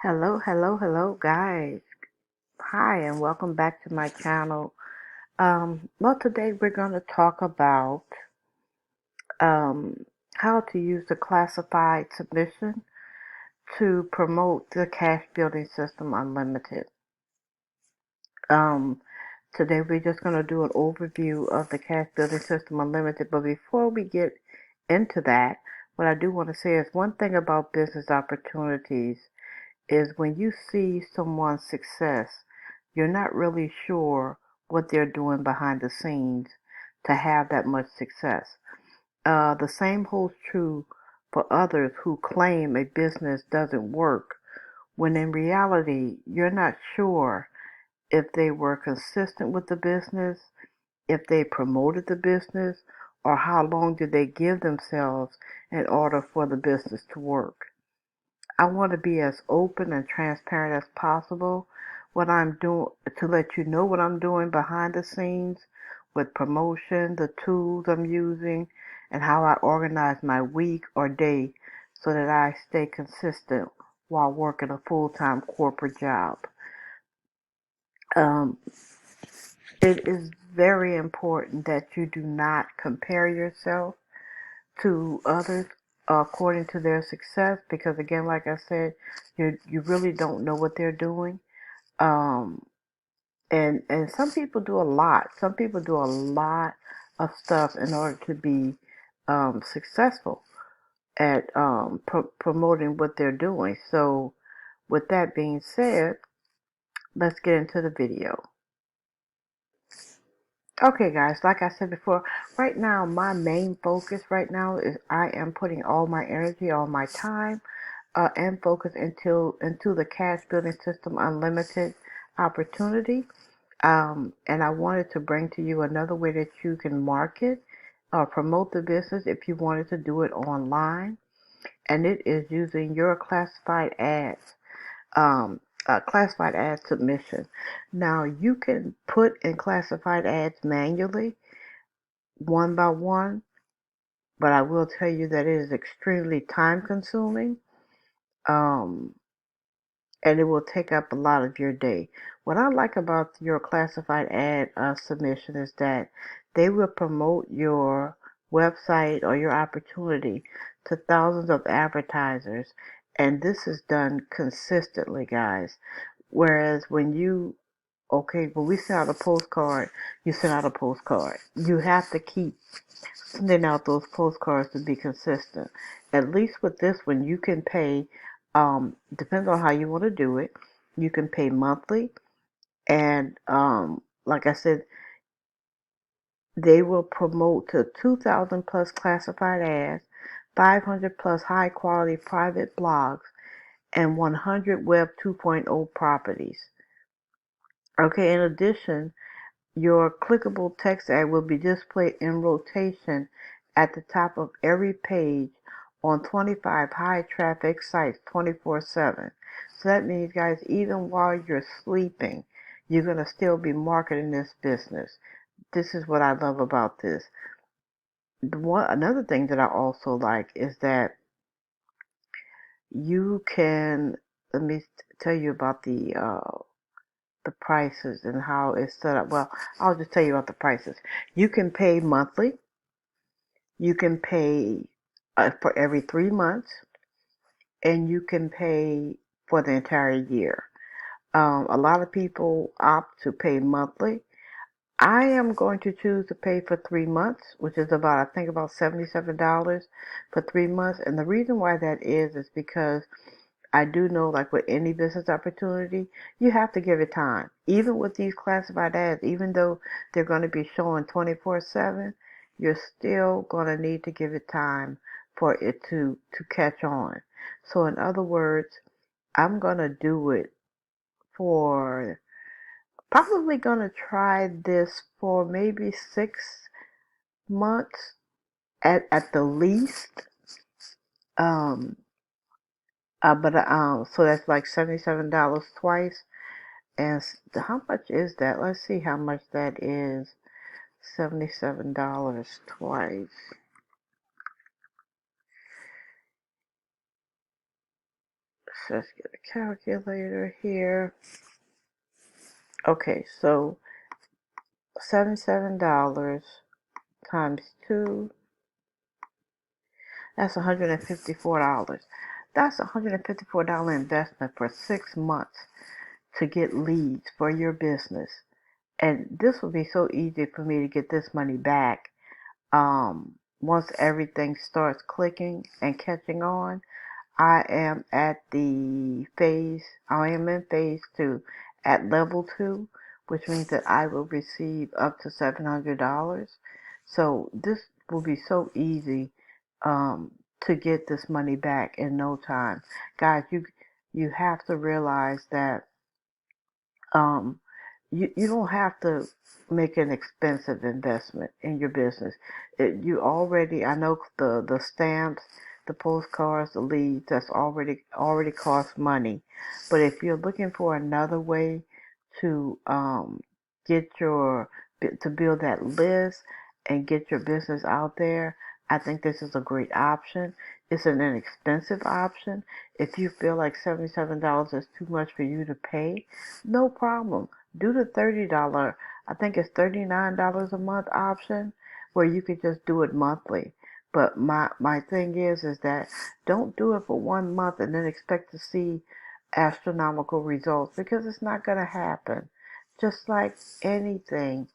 Hello, hello, hello, guys. Hi, and welcome back to my channel. Well, today we're going to talk about um, how to use the classified submission to promote the Cash Building System Unlimited. Um, Today we're just going to do an overview of the Cash Building System Unlimited, but before we get into that, what I do want to say is one thing about business opportunities is when you see someone's success, you're not really sure what they're doing behind the scenes to have that much success. The same holds true for others who claim a business doesn't work, when in reality, you're not sure if they were consistent with the business, if they promoted the business, or how long did they give themselves in order for the business to work. I want to be as open and transparent as possible what I'm doing to let you know what I'm doing behind the scenes with promotion, the tools I'm using, and how I organize my week or day so that I stay consistent while working a full-time corporate job. Um, it is very important that you do not compare yourself to others according to their success, because again, like I said, you really don't know what they're doing. Um, and some people do a lot. Some people do a lot of stuff in order to be successful at promoting what they're doing. So, with that being said, let's get into the video. Okay, guys, like I said before, right now my main focus right now is I am putting all my energy, all my time, and focus into the Cash Building System Unlimited opportunity. And I wanted to bring to you another way that you can market or promote the business if you wanted to do it online, and it is using your classified ad submission. Now you can put in classified ads manually, one by one, but I will tell you that it is extremely time consuming. Um, and it will take up a lot of your day. What I like about your classified ad submission is that they will promote your website or your opportunity to thousands of advertisers, and this is done consistently, guys. Whereas when we send out a postcard, you send out a postcard. You have to keep sending out those postcards to be consistent. At least with this one, you can pay, depends on how you want to do it. You can pay monthly, and like I said, they will promote to 2,000 plus classified ads, 500 plus high quality private blogs, and 100 Web 2.0 properties. Okay, in addition, your clickable text ad will be displayed in rotation at the top of every page on 25 high traffic sites 24/7. So that means, guys, even while you're sleeping, you're going to still be marketing this business. This is what I love about this. Another thing that I also like is that you can, let me tell you about the prices and how it's set up. Well, I'll just tell you about the prices. You can pay monthly. You can pay for every 3 months, and you can pay for the entire year. A lot of people opt to pay monthly. I am going to choose to pay for 3 months, which is I think about $77 for 3 months. And the reason why that is because I do know, like with any business opportunity, you have to give it time. Even with these classified ads, even though they're going to be showing 24/7, you're still going to need to give it time for it to catch on. So, in other words, I'm going to do it for probably going to try this for maybe 6 months at the least. Um, but so that's like $77 twice. And how much is that? Let's see how much that is. $77 twice. let's get a calculator here. Okay, so $77 times 2, that's $154. That's a $154 investment for 6 months to get leads for your business. And this will be so easy for me to get this money back once everything starts clicking and catching on. I am in phase 2 at level 2, which means that I will receive up to $700. So this will be so easy to get this money back in no time. Guys, you have to realize that um, you don't have to make an expensive investment in your business. I know the stamps, the postcards, the leads, that's already cost money. But if you're looking for another way to get your to build that list and get your business out there, I think this is a great option. It's an inexpensive option. If you feel like $77 is too much for you to pay, no problem. Do the $30, I think it's $39 a month option, where you could just do it monthly. But my thing is that don't do it for 1 month and then expect to see astronomical results, because it's not going to happen. Just like anything,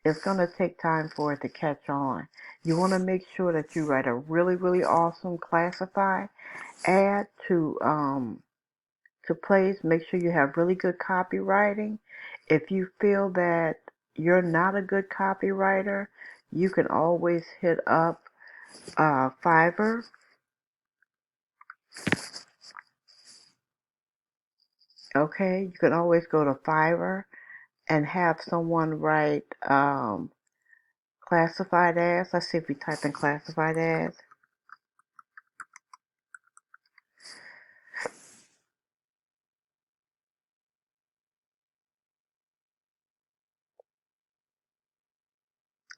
it's going to take time for it to catch on. You want to make sure that you write a really, really awesome classified ad to place. Make sure you have really good copywriting. If you feel that you're not a good copywriter, you can always hit up Fiverr. Okay, you can always go to Fiverr and have someone write classified ads. Let's see if we type in classified ads.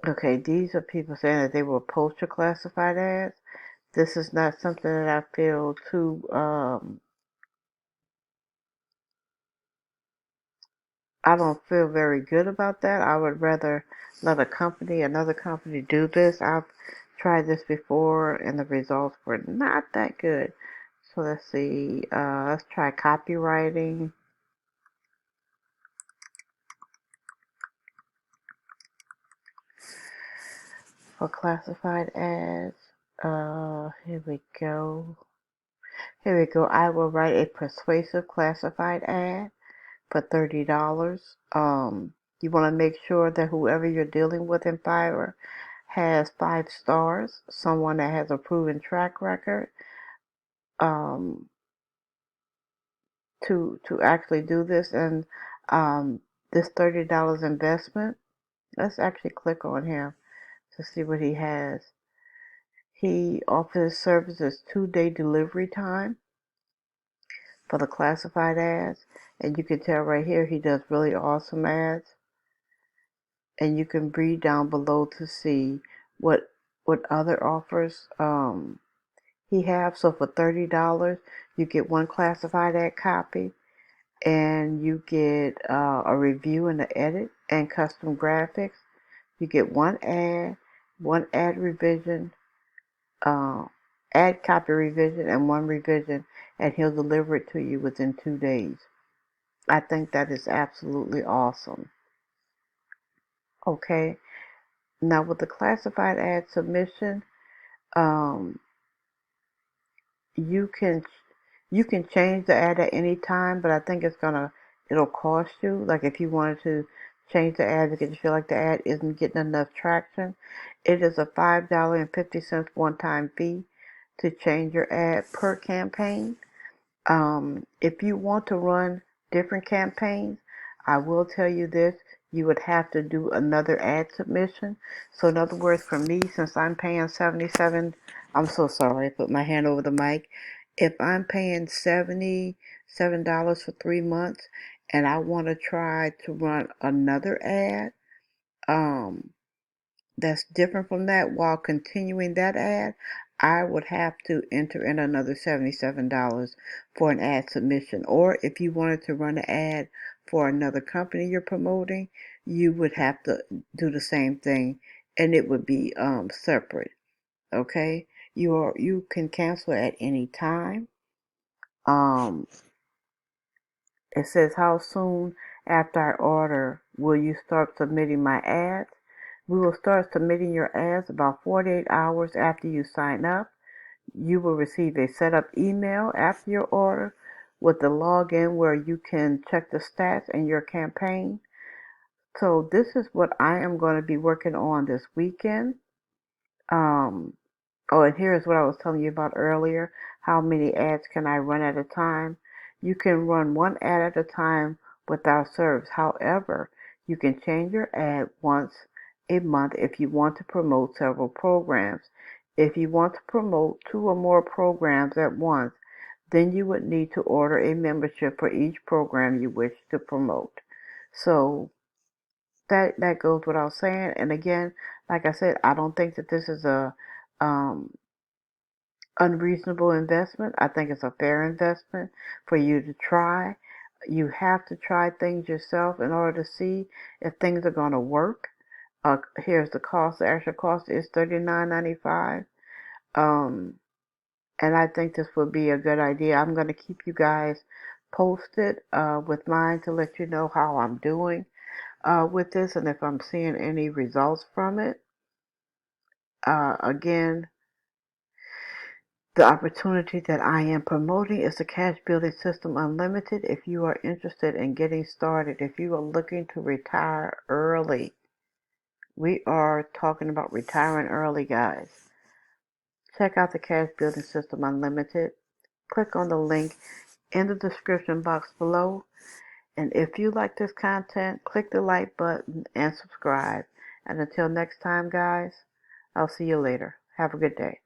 Okay, these are people saying that they will post your classified ads. This is not something that I feel too I don't feel very good about that. I would rather let another company do this. I've tried this before and the results were not that good. So let's see, let's try copywriting for classified ads. Here we go. Here we go. I will write a persuasive classified ad for $30. You want to make sure that whoever you're dealing with in Fiverr has 5 stars, someone that has a proven track record um, to actually do this. And this $30 investment, let's actually click on him to see what he has. He offers services 2-day delivery time for the classified ads, and you can tell right here he does really awesome ads. And you can read down below to see what other offers he have. So for $30, you get one classified ad copy, and you get a review and an edit and custom graphics. You get one ad revision, uh, ad copy revision, and one revision, and he'll deliver it to you within 2 days. I think that is absolutely awesome. Okay, now with the classified ad submission, um, you can you can change the ad at any time, but I think it'll cost you. Like if you wanted to change the ad because you feel like the ad isn't getting enough traction, it is a $5.50 one-time fee to change your ad per campaign. If you want to run different campaigns, I will tell you this, you would have to do another ad submission. So in other words, for me, since I'm paying 77, I'm so sorry, I put my hand over the mic. If I'm paying $77 for 3 months and I want to try to run another ad, um, that's different from that while continuing that ad, I would have to enter in another $77 for an ad submission. Or if you wanted to run an ad for another company you're promoting, you would have to do the same thing, and it would be separate. Okay, you can cancel at any time. Um, it says, how soon after I order will you start submitting my ads? We will start submitting your ads about 48 hours after you sign up. You will receive a setup email after your order with the login where you can check the stats in your campaign. So this is what I am going to be working on this weekend. Um, Oh, and here's what I was telling you about earlier. How many ads can I run at a time? You can run one ad at a time without service. However, you can change your ad once a month if you want to promote several programs. If you want to promote 2 or more programs at once, then you would need to order a membership for each program you wish to promote. So that goes without saying. And again, like I said, I don't think that this is a um, unreasonable investment. I think it's a fair investment for you to try. You have to try things yourself in order to see if things are going to work. Here's the cost. The actual cost is $39.95. Um, and I think this would be a good idea. I'm going to keep you guys posted with mine to let you know how I'm doing with this and if I'm seeing any results from it. Again, the opportunity that I am promoting is the Cash Building System Unlimited. If you are interested in getting started, if you are looking to retire early, we are talking about retiring early, guys. Check out the Cash Building System Unlimited. Click on the link in the description box below. And if you like this content, click the like button and subscribe. And until next time, guys, I'll see you later. Have a good day.